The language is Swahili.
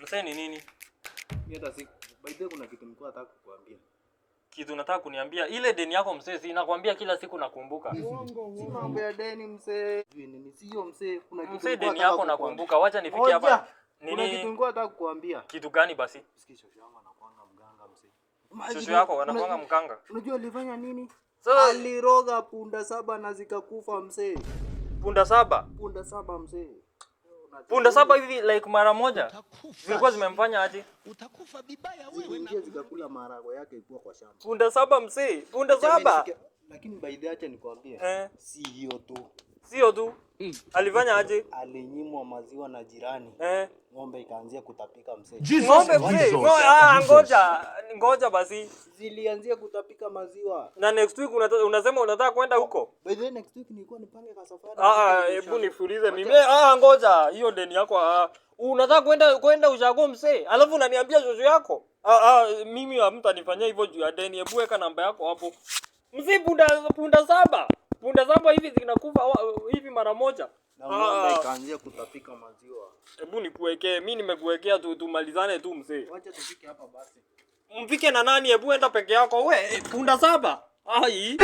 Msee ni nini? Hata siku. By the way kuna kitu nilikuwa nataka kukuambia. Kitu nataka kuniambia ile deni yako msee, si nakwambia kila siku nakumbuka. Si mambo ya deni msee. Nini sio msee, kuna kitu Msee deni yako nakumbuka. Wacha nifike hapa. Nini? Kuna kitu nilikuwa nataka kukuambia. Kitu gani basi? Sikia shosho yangu anakuanga mganga msee. Shosho yako anakuanga mkanga. Unajua alifanya nini? So, aliroga punda 7 na zikakufa msee. Punda 7? Punda 7 msee. Punda 7 hivi like mara moja. Zilikuwa zimemfanya aje? Utakufa vibaya wewe na zikakula marago yake ilikuwa kwa shamba. Punda 7 msee. Punda 7. Lakini by the way acha nikwambie. Si hiyo tu. Sio tu. Alifanya aje? Alinyimwa maziwa na jirani. Ng'ombe ikaanzia kutapika msee. Ng'ombe msee. Ngoja basi. Zilianzia kutapika maziwa. Na next week unasema unataka kwenda huko? By the way next week nilikuwa nipange kwa safari. Hebu nifulize mimi. Ngoja, hiyo deni yako. Unataka kwenda ushago msee. Alafu unaniambia shosho yako. Mimi hamtanifanyia hivyo juu ya deni. Hebu weka namba yako hapo. Msee punda 7. Punda 7 hivi zinakufa hivi mara moja. Na ng'ombe ikaanzia kutapika maziwa. Hebu nikuwekee, mimi nimekuwekea tumalizane tu msee. Wacha tufike hapa basi. Mfike na nani? Hebu enda peke yako we. Punda 7. Ai.